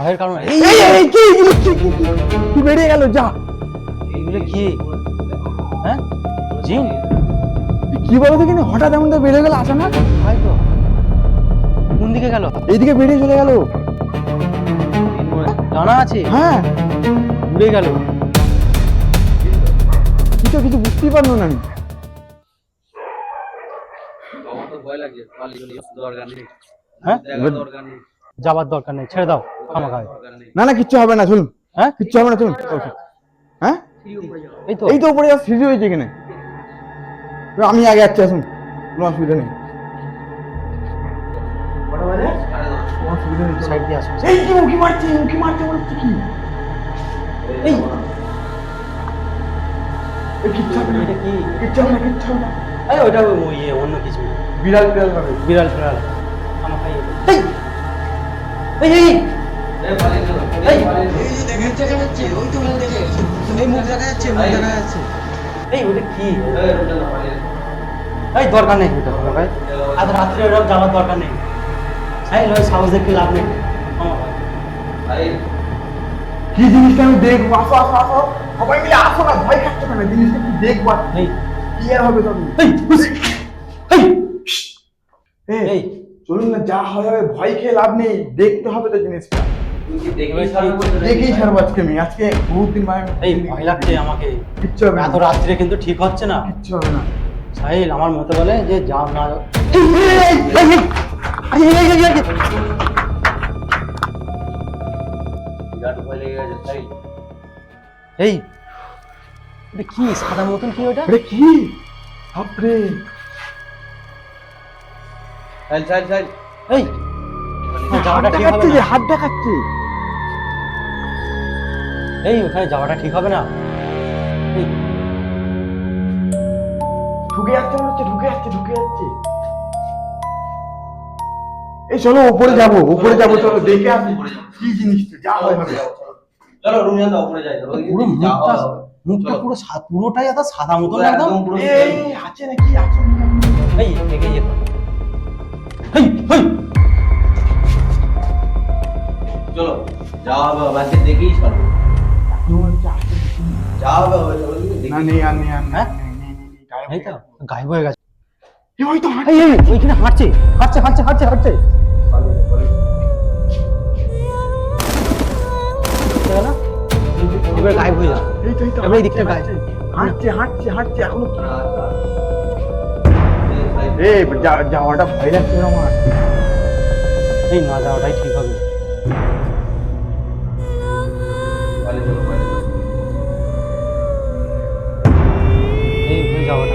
ভয়ের কারণ এই এই কি কি বেরিয়ে গেল যা। এইগুলো কি? হ্যাঁ, জিন? কি বলো তো কিনা হঠাৎ এমন তো বেরিয়ে গেল আসে না। হয়তো। কোন দিকে গেল? এইদিকে বেরিয়ে চলে গেল। জানা আছে? হ্যাঁ উড়ে গেল। কিছু বুঝতেই পারলো না আমি। আমার তো ভয় লাগছে, পালিয়ে দরকার নেই। হ্যাঁ, দরকার নেই। যাবার দরকার নেই, ছেড়ে দাও খামাখায়। না না কিচ্ছু হবে না শুনুন। হ্যাঁ, কিচ্ছু হবে না শুনুন। হ্যাঁ এই তো উপরে সিঁড়ি হয়েছে এখানে। আমি আগে যাচ্ছি আসুন, কোনো অসুবিধা নেই। সাইড দিয়ে আসো। এই কি উকি মারছে বলছে কি? এই কিচ্ছু হবে না, এটা কি? কিচ্ছু হবে না। এই ওটা অন্য কিছু। বিড়াল হবে। বিড়াল ফেরাল খামাখাই। এই এই এই এই পালিয়ে গেল। এই এই ওটা কি? এই রুমটা না পালিয়ে। এই দরকার নেই ওটা খামাখাই। আজ রাত্রে ওরকম যাওয়ার দরকার নেই। এই লয় সাহস দেখতে লাভ নেই খামাখাই। আরে কি জিনিসটা আমি দেখবো। আসো সবাই মিলে আসো না, ভয় খাচ্ছ কেন? জিনিসটা কি দেখবো? এই কি আর হবে তবে? এই এই এই চলুন না, যা হবে ভয় খেয়ে লাভ নেই, দেখতে হবে তো জিনিসটা। তুই কি দেখেই ছাড়বো বলছিস? দেখেই ছাড়বো আজকে বহুত দিন এই ভয় লাগছে আমাকে। কিচ্ছু হবে না, এত রাত্রে কিন্তু ঠিক হচ্ছে না। কিচ্ছু হবে না। সাহিল আমার মতে বলে যে যাও না। বিরাট ভয় লেগে গেছে তাই। এই এটা কি সাদা মতন কি ওটা? আরে কি বাপরে! চাল। এই যাওয়াটা ঠিক হবে না। হাত দেখাচ্ছে। এই ওখানে যাওয়াটা ঠিক হবে না। এই ঢুকে যাচ্ছে মনে হচ্ছে, ঢুকে যাচ্ছে। এই চলো উপরে যাবো চলো দেখে আসি কি জিনিসটা, যা হয় হবে। চলো রুমে যাও, উপরে যাই। পুরো মুখটা পুরো পুরোটাই এত সাদা মতন একদম। এই আছে নাকি আছে? এই এগিয়ে যেতে। এই এই চলো যাওয়া হবে, বাসে দেখেই ছাড়বো। যাওয়া হবে চলো না নেই আর নেই। হ্যাঁ? গায়েব এই তো গায়েব হয়ে গেছে। এই ওই তো এই এই ওইখানে হাঁটছে। গেল? এবার গায়েব হয়ে যাবে। এই তো এবার এই দিকটা গায়েব। হাঁটছে এখনো। এই যাওয়াটা ভয় লাগছে আমার। এই না যাওয়াটাই ঠিক হবে। এই ভুল যাওয়াটা